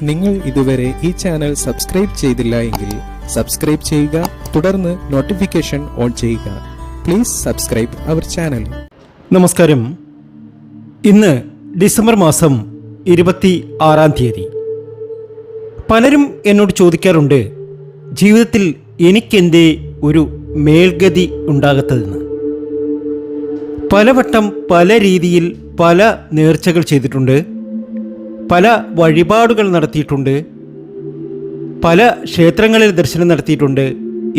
നിങ്ങൾ ഇതുവരെ ഈ ചാനൽ സബ്സ്ക്രൈബ് ചെയ്തില്ല എങ്കിൽ സബ്സ്ക്രൈബ് ചെയ്യുക, തുടർന്ന് നോട്ടിഫിക്കേഷൻ ഓൺ ചെയ്യുക. Please subscribe our channel. നമസ്കാരം. ഇന്ന് ഡിസംബർ മാസം 26 പലരും എന്നോട് ചോദിക്കാറുണ്ട്, ജീവിതത്തിൽ എനിക്കെന്തേ ഒരു മേൽഗതി ഉണ്ടാകാത്തതെന്ന്. പലവട്ടം പല രീതിയിൽ പല നേർച്ചകൾ ചെയ്തിട്ടുണ്ട്, പല വഴിപാടുകൾ നടത്തിയിട്ടുണ്ട്, പല ക്ഷേത്രങ്ങളിൽ ദർശനം നടത്തിയിട്ടുണ്ട്.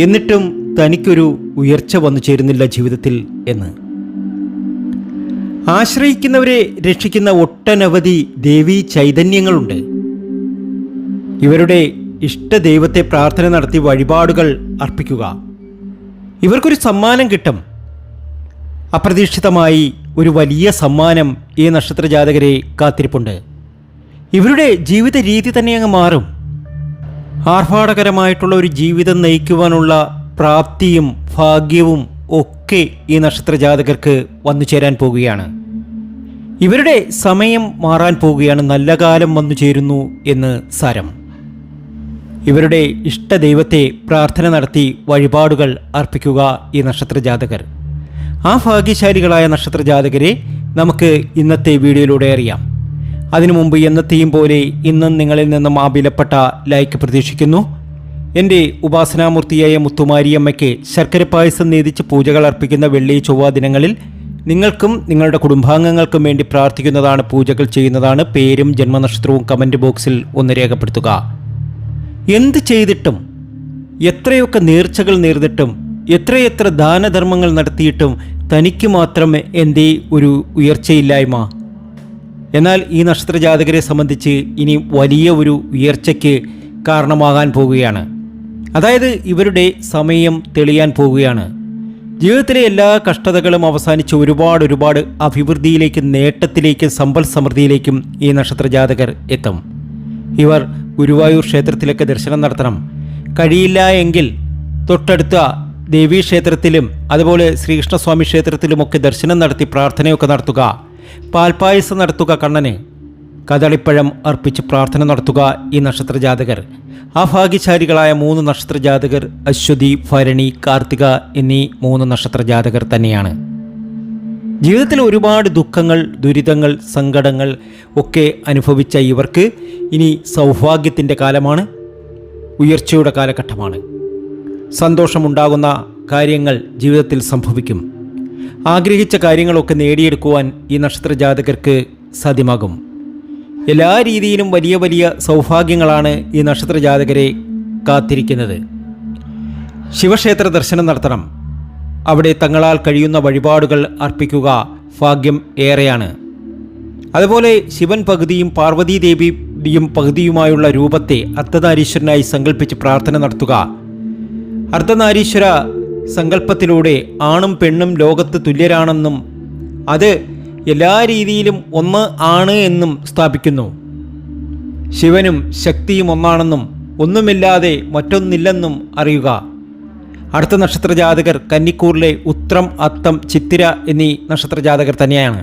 എന്നിട്ടും തനിക്കൊരു ഉയർച്ച വന്നു ചേരുന്നില്ല ജീവിതത്തിൽ എന്ന്. ആശ്രയിക്കുന്നവരെ രക്ഷിക്കുന്ന ഒട്ടനവധി ദേവീ ചൈതന്യങ്ങളുണ്ട്. ഇവരുടെ ഇഷ്ടദൈവത്തെ പ്രാർത്ഥന നടത്തി വഴിപാടുകൾ അർപ്പിക്കുക. ഇവർക്കൊരു സമ്മാനം കിട്ടും. അപ്രതീക്ഷിതമായി ഒരു വലിയ സമ്മാനം ഈ നക്ഷത്ര ജാതകരെ കാത്തിരിപ്പുണ്ട്. ഇവരുടെ ജീവിത രീതി തന്നെ അങ്ങ് മാറും. ആർഭാടകരമായിട്ടുള്ള ഒരു ജീവിതം നയിക്കുവാനുള്ള പ്രാപ്തിയും ഭാഗ്യവും ഒക്കെ ഈ നക്ഷത്ര ജാതകർക്ക് വന്നു ചേരാൻ പോകുകയാണ്. ഇവരുടെ സമയം മാറാൻ പോവുകയാണ്. നല്ല കാലം വന്നു ചേരുന്നു എന്ന് സാരം. ഇവരുടെ ഇഷ്ടദൈവത്തെ പ്രാർത്ഥന നടത്തി വഴിപാടുകൾ അർപ്പിക്കുക ഈ നക്ഷത്ര ജാതകർ. ആ ഭാഗ്യശാലികളായ നക്ഷത്ര ജാതകരെ നമുക്ക് ഇന്നത്തെ വീഡിയോയിലൂടെ അറിയാം. അതിനു മുമ്പ് എന്നത്തെയും പോലെ ഇന്നും നിങ്ങളിൽ നിന്നും ആ വിലപ്പെട്ട ലൈക്ക് പ്രതീക്ഷിക്കുന്നു. എൻ്റെ ഉപാസനാമൂർത്തിയായ മുത്തുമാരിയമ്മയ്ക്ക് ശർക്കര പായസം നേദിച്ച് പൂജകൾ അർപ്പിക്കുന്ന വെള്ളി ചൊവ്വ ദിനങ്ങളിൽ നിങ്ങൾക്കും നിങ്ങളുടെ കുടുംബാംഗങ്ങൾക്കും വേണ്ടി പ്രാർത്ഥിക്കുന്നതാണ്, പൂജകൾ ചെയ്യുന്നതാണ്. പേരും ജന്മനക്ഷത്രവും കമൻറ്റ് ബോക്സിൽ ഒന്ന് രേഖപ്പെടുത്തുക. എന്ത് ചെയ്തിട്ടും, എത്രയൊക്കെ നേർച്ചകൾ നേർന്നിട്ടും, എത്രയെത്ര ദാനധർമ്മങ്ങൾ നടത്തിയിട്ടും തനിക്ക് മാത്രം എന്തേ ഒരു ഉയർച്ചയില്ലായ്മ? എന്നാൽ ഈ നക്ഷത്ര ജാതകരെ സംബന്ധിച്ച് ഇനി വലിയ ഒരു ഉയർച്ചയ്ക്ക് കാരണമാകാൻ പോവുകയാണ്. അതായത് ഇവരുടെ സമയം തെളിയാൻ പോവുകയാണ്. ജീവിതത്തിലെ എല്ലാ കഷ്ടതകളും അവസാനിച്ച് ഒരുപാട് അഭിവൃദ്ധിയിലേക്കും നേട്ടത്തിലേക്കും സമ്പൽ സമൃദ്ധിയിലേക്കും ഈ നക്ഷത്ര ജാതകർ എത്തും. ഇവർ ഗുരുവായൂർ ക്ഷേത്രത്തിലൊക്കെ ദർശനം നടത്തണം. കഴിയില്ല എങ്കിൽ തൊട്ടടുത്ത ദേവീക്ഷേത്രത്തിലും അതുപോലെ ശ്രീകൃഷ്ണസ്വാമി ക്ഷേത്രത്തിലുമൊക്കെ ദർശനം നടത്തി പ്രാർത്ഥനയൊക്കെ നടത്തുക. പാൽപ്പായസം നടത്തുക, കണ്ണന് കദളിപ്പഴം അർപ്പിച്ച് പ്രാർത്ഥന നടത്തുക ഈ നക്ഷത്ര ജാതകർ. ആ ഭാഗ്യശാലികളായ 3 നക്ഷത്ര ജാതകർ അശ്വതി, ഭരണി, കാർത്തിക എന്നീ 3 നക്ഷത്ര ജാതകർ തന്നെയാണ്. ജീവിതത്തിൽ ഒരുപാട് ദുഃഖങ്ങൾ, ദുരിതങ്ങൾ, സങ്കടങ്ങൾ ഒക്കെ അനുഭവിച്ച ഇവർക്ക് ഇനി സൗഭാഗ്യത്തിൻ്റെ കാലമാണ്, ഉയർച്ചയുടെ കാലഘട്ടമാണ്. സന്തോഷമുണ്ടാകുന്ന കാര്യങ്ങൾ ജീവിതത്തിൽ സംഭവിക്കും. ആഗ്രഹിച്ച കാര്യങ്ങളൊക്കെ നേടിയെടുക്കുവാൻ ഈ നക്ഷത്ര ജാതകർക്ക് സാധ്യമാകും. എല്ലാ രീതിയിലും വലിയ സൗഭാഗ്യങ്ങളാണ് ഈ നക്ഷത്ര ജാതകരെ കാത്തിരിക്കുന്നത്. ശിവക്ഷേത്ര ദർശനം നടത്തണം. അവിടെ തങ്ങളാൽ കഴിയുന്ന വഴിപാടുകൾ അർപ്പിക്കുക. ഭാഗ്യം ഏറെയാണ്. അതുപോലെ ശിവൻ പകുതിയും പാർവതീദേവിയും പകുതിയുമായുള്ള രൂപത്തെ അർദ്ധനാരീശ്വരനായി സങ്കല്പിച്ച് പ്രാർത്ഥന നടത്തുക. അർദ്ധനാരീശ്വര സങ്കല്പത്തിലൂടെ ആണും പെണ്ണും ലോകത്ത് തുല്യരാണെന്നും അത് എല്ലാ രീതിയിലും ഒന്ന് ആണ് എന്നും സ്ഥാപിക്കുന്നു. ശിവനും ശക്തിയും ഒന്നാണെന്നും ഒന്നുമില്ലാതെ മറ്റൊന്നില്ലെന്നും അറിയുക. അടുത്ത നക്ഷത്ര ജാതകർ കന്നിക്കൂറിലെ ഉത്രം, അത്തം, ചിത്തിര എന്നീ നക്ഷത്ര ജാതകർ തന്നെയാണ്.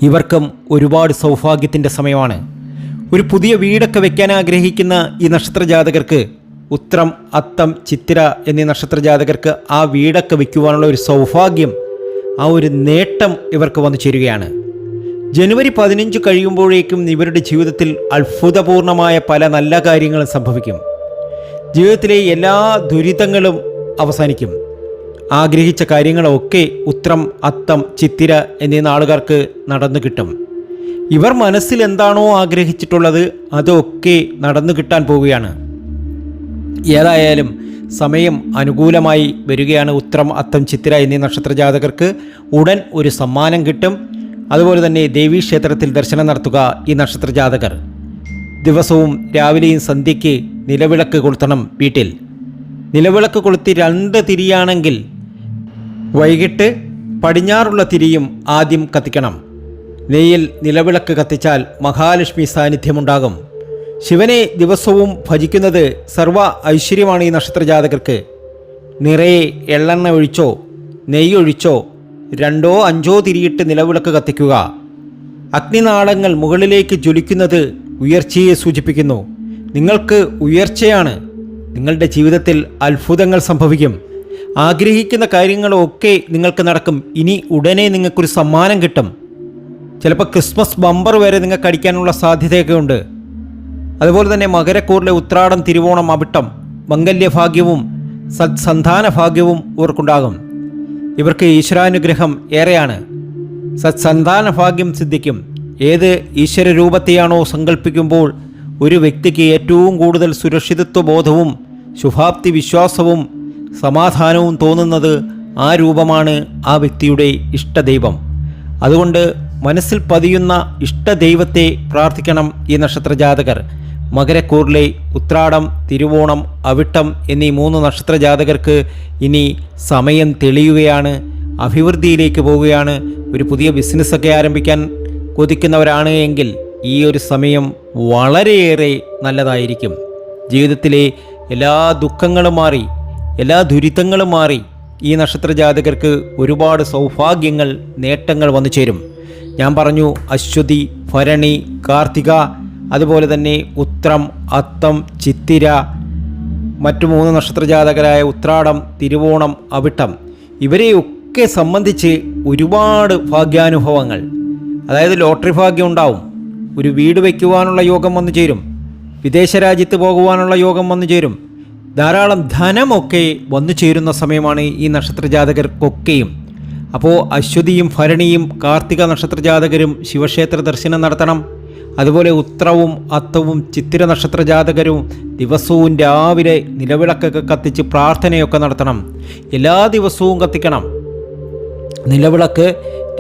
ഇവർക്കും ഒരുപാട് സൗഭാഗ്യത്തിൻ്റെ സമയമാണ്. ഒരു പുതിയ വീടൊക്കെ വയ്ക്കാൻ ആഗ്രഹിക്കുന്ന ഈ നക്ഷത്ര ജാതകർക്ക് ഉത്രം, അത്തം, ചിത്തിര എന്നീ നക്ഷത്ര ജാതകർക്ക് ആ വീടൊക്കെ വയ്ക്കുവാനുള്ള ഒരു സൗഭാഗ്യം, ആ ഒരു നേട്ടം ഇവർക്ക് വന്നു ചേരുകയാണ്. ജനുവരി 15 കഴിയുമ്പോഴേക്കും ഇവരുടെ ജീവിതത്തിൽ അത്ഭുതപൂർണമായ പല നല്ല കാര്യങ്ങളും സംഭവിക്കും. ജീവിതത്തിലെ എല്ലാ ദുരിതങ്ങളും അവസാനിക്കും. ആഗ്രഹിച്ച കാര്യങ്ങളൊക്കെ ഉത്രം, അത്തം, ചിത്തിര എന്നീ നാളുകാർക്ക് നടന്നു കിട്ടും. ഇവർ മനസ്സിൽ എന്താണോ ആഗ്രഹിച്ചിട്ടുള്ളത് അതൊക്കെ നടന്നു കിട്ടാൻ പോവുകയാണ്. ഏതായാലും സമയം അനുകൂലമായി വരികയാണ്. ഉത്രം, അത്തം, ചിത്തിര എന്നീ നക്ഷത്ര ജാതകർക്ക് ഉടൻ ഒരു സമ്മാനം കിട്ടും. അതുപോലെ തന്നെ ദേവീക്ഷേത്രത്തിൽ ദർശനം നടത്തുക ഈ നക്ഷത്ര ജാതകർ. ദിവസവും രാവിലെയും സന്ധ്യയ്ക്ക് നിലവിളക്ക് കൊളുത്തണം. വീട്ടിൽ നിലവിളക്ക് കൊളുത്തി 2 തിരിയാണെങ്കിൽ വൈകിട്ട് പടിഞ്ഞാറുള്ള തിരിയും ആദ്യം കത്തിക്കണം. നെയ്യിൽ നിലവിളക്ക് കത്തിച്ചാൽ മഹാലക്ഷ്മി സാന്നിധ്യമുണ്ടാകും. ശിവനെ ദിവസവും ഭജിക്കുന്നത് സർവ ഐശ്വര്യമാണ് ഈ നക്ഷത്ര ജാതകർക്ക്. നിറയെ എള്ളെണ്ണ ഒഴിച്ചോ നെയ്യൊഴിച്ചോ 2 5 തിരിയിട്ട് നിലവിളക്ക് കത്തിക്കുക. അഗ്നിനാളങ്ങൾ മുകളിലേക്ക് ജ്വലിക്കുന്നത് ഉയർച്ചയെ സൂചിപ്പിക്കുന്നു. നിങ്ങൾക്ക് ഉയർച്ചയാണ്. നിങ്ങളുടെ ജീവിതത്തിൽ അത്ഭുതങ്ങൾ സംഭവിക്കും. ആഗ്രഹിക്കുന്ന കാര്യങ്ങളൊക്കെ നിങ്ങൾക്ക് നടക്കും. ഇനി ഉടനെ നിങ്ങൾക്കൊരു സമ്മാനം കിട്ടും. ചിലപ്പോൾ ക്രിസ്മസ് ബമ്പർ വരെ നിങ്ങൾക്ക് അടിക്കാനുള്ള സാധ്യതയൊക്കെ ഉണ്ട്. അതുപോലെ തന്നെ മകരക്കൂറിലെ ഉത്രാടം, തിരുവോണം, അവിട്ടം മംഗല്യഭാഗ്യവും സത്സന്താന ഭാഗ്യവും ഇവർക്കുണ്ടാകും. ഇവർക്ക് ഈശ്വരാനുഗ്രഹം ഏറെയാണ്. സത്സന്താന ഭാഗ്യം സിദ്ധിക്കും. ഏത് ഈശ്വരരൂപത്തെയാണോ സങ്കല്പിക്കുമ്പോൾ ഒരു വ്യക്തിക്ക് ഏറ്റവും കൂടുതൽ സുരക്ഷിതത്വ ബോധവും ശുഭാപ്തി വിശ്വാസവും സമാധാനവും തോന്നുന്നത് ആ രൂപമാണ് ആ വ്യക്തിയുടെ ഇഷ്ടദൈവം. അതുകൊണ്ട് മനസ്സിൽ പതിയുന്ന ഇഷ്ടദൈവത്തെ പ്രാർത്ഥിക്കണം ഈ നക്ഷത്രജാതകർ. മകരക്കൂറിലെ ഉത്രാടം, തിരുവോണം, അവിട്ടം എന്നീ 3 നക്ഷത്രജാതകർക്ക് ഇനി സമയം തെളിയുകയാണ്. അഭിവൃദ്ധിയിലേക്ക് പോവുകയാണ്. ഒരു പുതിയ ബിസിനസ്സൊക്കെ ആരംഭിക്കാൻ കൊതിക്കുന്നവരാണ് എങ്കിൽ ഈ ഒരു സമയം വളരെയേറെ നല്ലതായിരിക്കും. ജീവിതത്തിലെ എല്ലാ ദുഃഖങ്ങളും മാറി, എല്ലാ ദുരിതങ്ങളും മാറി ഈ നക്ഷത്രജാതകർക്ക് ഒരുപാട് സൗഭാഗ്യങ്ങൾ, നേട്ടങ്ങൾ വന്നു ചേരും. ഞാൻ പറഞ്ഞു, അശ്വതി, ഭരണി, കാർത്തിക, അതുപോലെ തന്നെ ഉത്രം, അത്തം, ചിത്തിര, മറ്റു 3 നക്ഷത്രജാതകരായ ഉത്രാടം, തിരുവോണം, അവിട്ടം ഇവരെയൊക്കെ സംബന്ധിച്ച് ഒരുപാട് ഭാഗ്യാനുഭവങ്ങൾ, അതായത് ലോട്ടറി ഭാഗ്യം ഉണ്ടാവും. ഒരു വീട് വയ്ക്കുവാനുള്ള യോഗം വന്നു ചേരും. വിദേശ രാജ്യത്ത് പോകുവാനുള്ള യോഗം വന്നു ചേരും. ധാരാളം ധനമൊക്കെ വന്നു ചേരുന്ന സമയമാണ് ഈ നക്ഷത്രജാതകർക്കൊക്കെയും. അപ്പോൾ അശ്വതിയും ഭരണിയും കാർത്തിക നക്ഷത്രജാതകരും ശിവക്ഷേത്ര ദർശനം നടത്തണം. അതുപോലെ ഉത്രവും അത്തവും ചിത്തിര നക്ഷത്രജാതകരും ദിവസവും രാവിലെ നിലവിളക്കൊക്കെ കത്തിച്ച് പ്രാർത്ഥനയൊക്കെ നടത്തണം. എല്ലാ ദിവസവും കത്തിക്കണം. നിലവിളക്ക്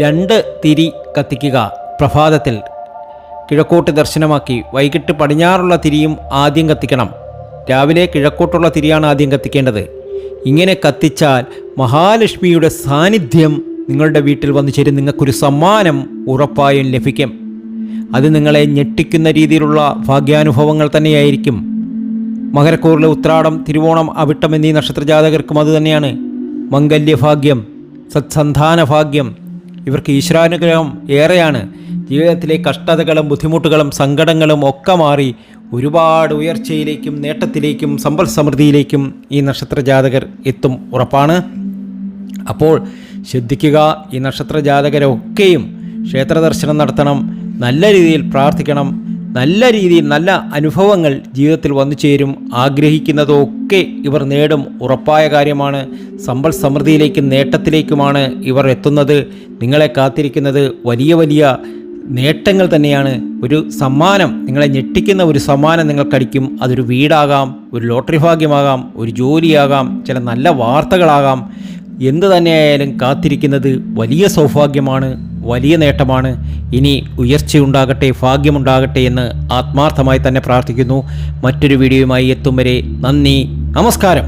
2 തിരി കത്തിക്കുക. പ്രഭാതത്തിൽ കിഴക്കോട്ട് ദർശനമാക്കി വൈകിട്ട് പടിഞ്ഞാറുള്ള തിരിയും ആദ്യം കത്തിക്കണം. രാവിലെ കിഴക്കോട്ടുള്ള തിരിയാണ് ആദ്യം കത്തിക്കേണ്ടത്. ഇങ്ങനെ കത്തിച്ചാൽ മഹാലക്ഷ്മിയുടെ സാന്നിധ്യം നിങ്ങളുടെ വീട്ടിൽ വന്നു ചേരും. നിങ്ങൾക്കൊരു സമ്മാനം ഉറപ്പായും ലഭിക്കും. അത് നിങ്ങളെ ഞെട്ടിക്കുന്ന രീതിയിലുള്ള ഭാഗ്യാനുഭവങ്ങൾ തന്നെയായിരിക്കും. മകരക്കൂറിലെ ഉത്രാടം, തിരുവോണം, അവിട്ടം എന്നീ നക്ഷത്രജാതകർക്കും അതുതന്നെയാണ്. മംഗല്യഭാഗ്യം, സത്സന്താന ഭാഗ്യം, ഇവർക്ക് ഈശ്വരാനുഗ്രഹം ഏറെയാണ്. ജീവിതത്തിലെ കഷ്ടതകളും ബുദ്ധിമുട്ടുകളും സങ്കടങ്ങളും ഒക്കെ മാറി ഒരുപാട് ഉയർച്ചയിലേക്കും നേട്ടത്തിലേക്കും സമ്പൽ സമൃദ്ധിയിലേക്കും ഈ നക്ഷത്രജാതകർ എത്തും ഉറപ്പാണ്. അപ്പോൾ ശ്രദ്ധിക്കുക, ഈ നക്ഷത്രജാതകരൊക്കെയും ക്ഷേത്ര ദർശനം നടത്തണം, നല്ല രീതിയിൽ പ്രാർത്ഥിക്കണം, നല്ല രീതിയിൽ നല്ല അനുഭവങ്ങൾ ജീവിതത്തിൽ വന്നു ചേരും. ആഗ്രഹിക്കുന്നതൊക്കെ ഇവർ നേടും, ഉറപ്പായ കാര്യമാണ്. സമ്പൽ സമൃദ്ധിയിലേക്കും നേട്ടത്തിലേക്കുമാണ് ഇവർ എത്തുന്നത്. നിങ്ങളെ കാത്തിരിക്കുന്നത് വലിയ വലിയ നേട്ടങ്ങൾ തന്നെയാണ്. ഒരു സമ്മാനം, നിങ്ങളെ ഞെട്ടിക്കുന്ന ഒരു സമ്മാനം നിങ്ങൾക്കടിക്കും. അതൊരു വീടാകാം, ഒരു ലോട്ടറി ഭാഗ്യമാകാം, ഒരു ജോലിയാകാം, ചില നല്ല വാർത്തകളാകാം. എന്തു തന്നെയായാലും കാത്തിരിക്കുന്നത് വലിയ സൗഭാഗ്യമാണ്, വലിയ നേട്ടമാണ്. ഇനി ഉയർച്ചയുണ്ടാകട്ടെ, ഭാഗ്യമുണ്ടാകട്ടെ എന്ന് ആത്മാർത്ഥമായി തന്നെ പ്രാർത്ഥിക്കുന്നു. മറ്റൊരു വീഡിയോയുമായി എത്തും വരെ നന്ദി, നമസ്കാരം.